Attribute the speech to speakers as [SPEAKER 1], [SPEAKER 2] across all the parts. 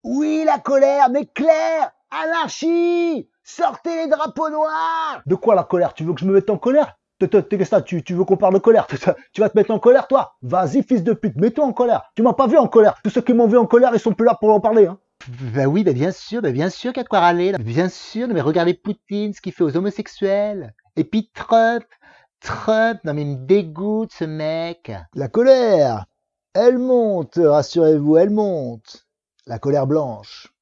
[SPEAKER 1] Oui, la colère, mais Claire, anarchie, sortez les drapeaux noirs.
[SPEAKER 2] De quoi la colère? Tu veux que je me mette en colère? T'es que ça, tu veux qu'on parle de colère? Tu vas te mettre en colère, toi? Vas-y, fils de pute, mets-toi en colère. Tu m'as pas vu en colère. Tous ceux qui m'ont vu en colère, ils sont plus là pour en parler, hein.
[SPEAKER 3] Ben oui, bien sûr qu'il y a de quoi râler. Là. Bien sûr, mais regardez Poutine, ce qu'il fait aux homosexuels. Et puis Trump, non mais il me dégoûte ce mec.
[SPEAKER 1] La colère, elle monte, rassurez-vous, elle monte. La colère blanche.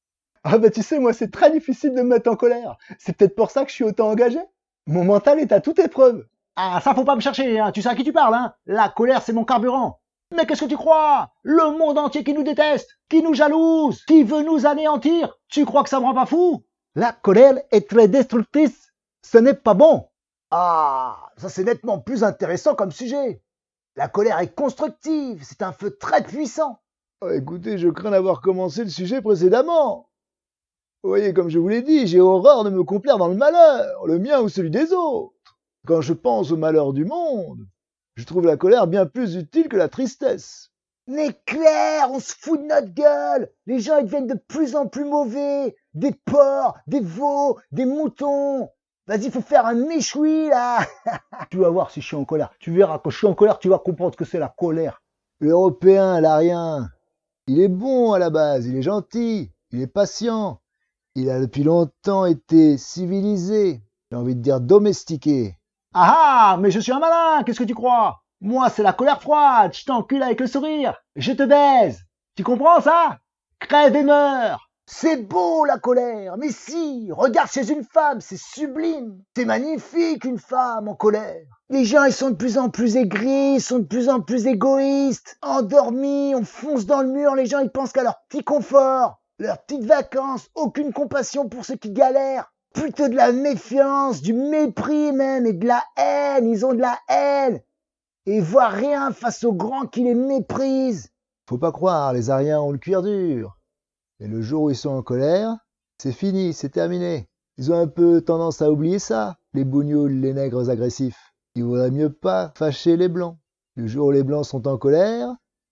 [SPEAKER 2] Ah bah tu sais, moi c'est très difficile de me mettre en colère. C'est peut-être pour ça que je suis autant engagé. Mon mental est à toute épreuve. Ah ça faut pas me chercher, hein. Tu sais à qui tu parles, hein. La colère c'est mon carburant. Mais qu'est-ce que tu crois? Le monde entier qui nous déteste, qui nous jalouse, qui veut nous anéantir. Tu crois que ça me rend pas fou? La colère est très destructrice. Ce n'est pas bon.
[SPEAKER 1] Ah, ça c'est nettement plus intéressant comme sujet. La colère est constructive, c'est un feu très puissant.
[SPEAKER 4] Oh, écoutez, je crains d'avoir commencé le sujet précédemment. Vous voyez, comme je vous l'ai dit, j'ai horreur de me complaire dans le malheur, le mien ou celui des autres. Quand je pense au malheur du monde, je trouve la colère bien plus utile que la tristesse.
[SPEAKER 1] Mais Claire, on se fout de notre gueule. Les gens ils deviennent de plus en plus mauvais. Des porcs, des veaux, des moutons. Vas-y, faut faire un méchoui là.
[SPEAKER 2] Tu vas voir si je suis en colère. Tu verras, quand je suis en colère, tu vas comprendre ce que c'est la colère.
[SPEAKER 4] L'Européen, l'arien, il est bon à la base, il est gentil, il est patient. Il a depuis longtemps été civilisé, j'ai envie de dire domestiqué.
[SPEAKER 2] Ah ah, mais je suis un malin, qu'est-ce que tu crois? Moi, c'est la colère froide, je t'encule avec le sourire, je te baise. Tu comprends ça? Crève et meurs.
[SPEAKER 1] C'est beau la colère. Mais si, regarde chez une femme, c'est sublime. C'est magnifique une femme en colère. Les gens ils sont de plus en plus aigris, ils sont de plus en plus égoïstes, endormis, on fonce dans le mur, les gens ils pensent qu'à leur petit confort. Leurs petites vacances, aucune compassion pour ceux qui galèrent. Plutôt de la méfiance, du mépris même et de la haine. Ils ont de la haine. Et ils voient rien face aux grands qui les méprisent.
[SPEAKER 4] Faut pas croire, les Ariens ont le cuir dur. Et le jour où ils sont en colère, c'est fini, c'est terminé. Ils ont un peu tendance à oublier ça, les bougnoules, les nègres agressifs. Il vaudrait mieux pas fâcher les blancs. Le jour où les blancs sont en colère,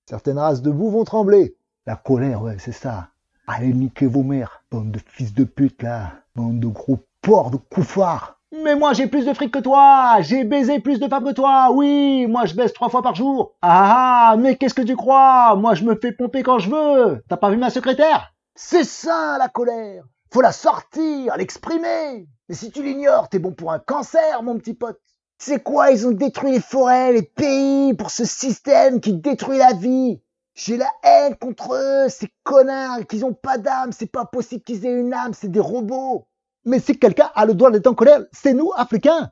[SPEAKER 4] certaines races debout vont trembler.
[SPEAKER 2] La colère, ouais, c'est ça. Allez niquer vos mères, bande de fils de pute là, bande de gros porcs de couffards. Mais moi j'ai plus de fric que toi, j'ai baisé plus de femmes que toi, oui, moi je baise 3 fois par jour. Ah, mais qu'est-ce que tu crois? Moi je me fais pomper quand je veux. T'as pas vu ma secrétaire?
[SPEAKER 1] C'est ça la colère. Faut la sortir, l'exprimer. Mais si tu l'ignores, t'es bon pour un cancer, mon petit pote. C'est quoi, ils ont détruit les forêts, les pays pour ce système qui détruit la vie. J'ai la haine contre eux, ces connards, qu'ils ont pas d'âme, c'est pas possible qu'ils aient une âme, c'est des robots.
[SPEAKER 2] Mais si quelqu'un a le droit d'être en colère, c'est nous, Africains.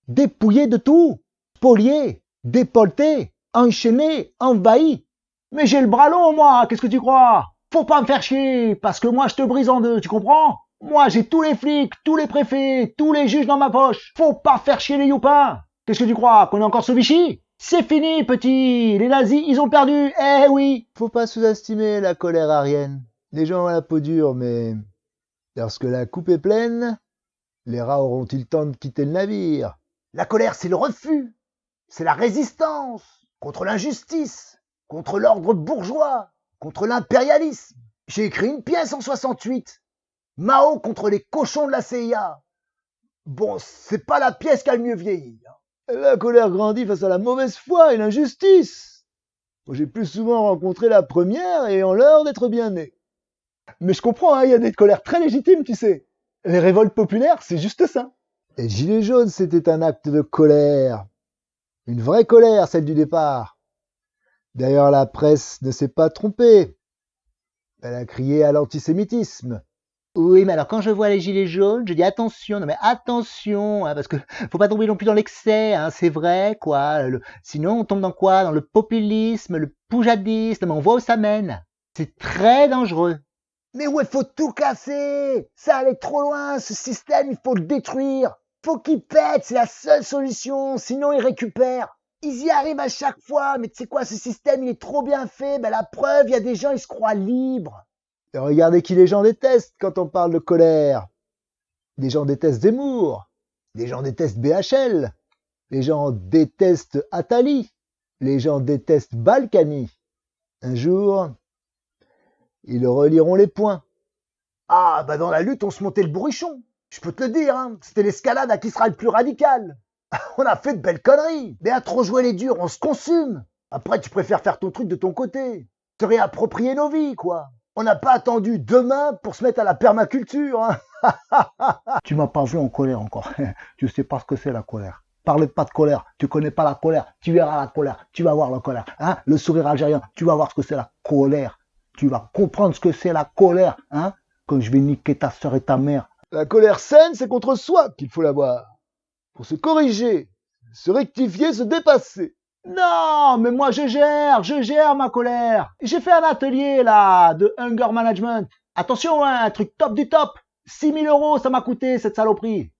[SPEAKER 2] Dépouillés de tout, spoliés, déportés, enchaînés, envahis. Mais j'ai le bras long, moi, qu'est-ce que tu crois? Faut pas me faire chier, parce que moi je te brise en deux, tu comprends? Moi j'ai tous les flics, tous les préfets, tous les juges dans ma poche. Faut pas faire chier les youpins. Qu'est-ce que tu crois, qu'on est encore sous Vichy? C'est fini, petit. Les nazis, ils ont perdu. Eh oui.
[SPEAKER 4] Faut pas sous-estimer la colère arienne. Les gens ont la peau dure, mais lorsque la coupe est pleine, les rats auront-ils le temps de quitter le navire?
[SPEAKER 1] La colère, c'est le refus. C'est la résistance contre l'injustice, contre l'ordre bourgeois, contre l'impérialisme. J'ai écrit une pièce en 68. Mao contre les cochons de la CIA. Bon, c'est pas la pièce qui a le mieux vieilli.
[SPEAKER 4] La colère grandit face à la mauvaise foi et l'injustice. J'ai plus souvent rencontré la première ayant l'heure d'être bien né.
[SPEAKER 2] Mais je comprends, hein, il y a des colères très légitimes, tu sais. Les révoltes populaires, c'est juste ça.
[SPEAKER 4] Et Gilets jaunes, c'était un acte de colère. Une vraie colère, celle du départ. D'ailleurs, la presse ne s'est pas trompée. Elle a crié à l'antisémitisme.
[SPEAKER 3] Oui, mais alors quand je vois les gilets jaunes, je dis attention, non mais attention, hein, parce que faut pas tomber non plus dans l'excès, hein, c'est vrai, quoi. Sinon, on tombe dans quoi? Dans le populisme, le poujadisme, mais on voit où ça mène. C'est très dangereux.
[SPEAKER 1] Mais ouais, faut tout casser. Ça allait trop loin, ce système, il faut le détruire. Faut qu'il pète, c'est la seule solution, sinon il récupère. Ils y arrivent à chaque fois, mais tu sais quoi, ce système, il est trop bien fait. Ben, la preuve, il y a des gens, ils se croient libres.
[SPEAKER 4] Et regardez qui les gens détestent quand on parle de colère. Les gens détestent Zemmour. Les gens détestent BHL. Les gens détestent Attali. Les gens détestent Balkany. Un jour, Ils leur relieront les poings.
[SPEAKER 1] Ah, bah dans la lutte, on se montait le bourrichon. Je peux te le dire, hein, c'était l'escalade à qui sera le plus radical. On a fait de belles conneries. Mais à trop jouer les durs, on se consume. Après, tu préfères faire ton truc de ton côté. Te réapproprier nos vies, quoi. On n'a pas attendu demain pour se mettre à la permaculture, hein.
[SPEAKER 2] Tu m'as pas vu en colère encore. Tu sais pas ce que c'est la colère. Parle pas de colère. Tu connais pas la colère. Tu verras la colère. Tu vas voir la colère. Hein? Le sourire algérien. Tu vas voir ce que c'est la colère. Tu vas comprendre ce que c'est la colère. Hein? Quand je vais niquer ta soeur et ta mère.
[SPEAKER 4] La colère saine, c'est contre soi qu'il faut l'avoir. Pour se corriger, se rectifier, se dépasser.
[SPEAKER 2] Non, mais moi je gère ma colère. J'ai fait un atelier là de hunger management. Attention, hein, un truc top du top. 6 000 € ça m'a coûté cette saloperie.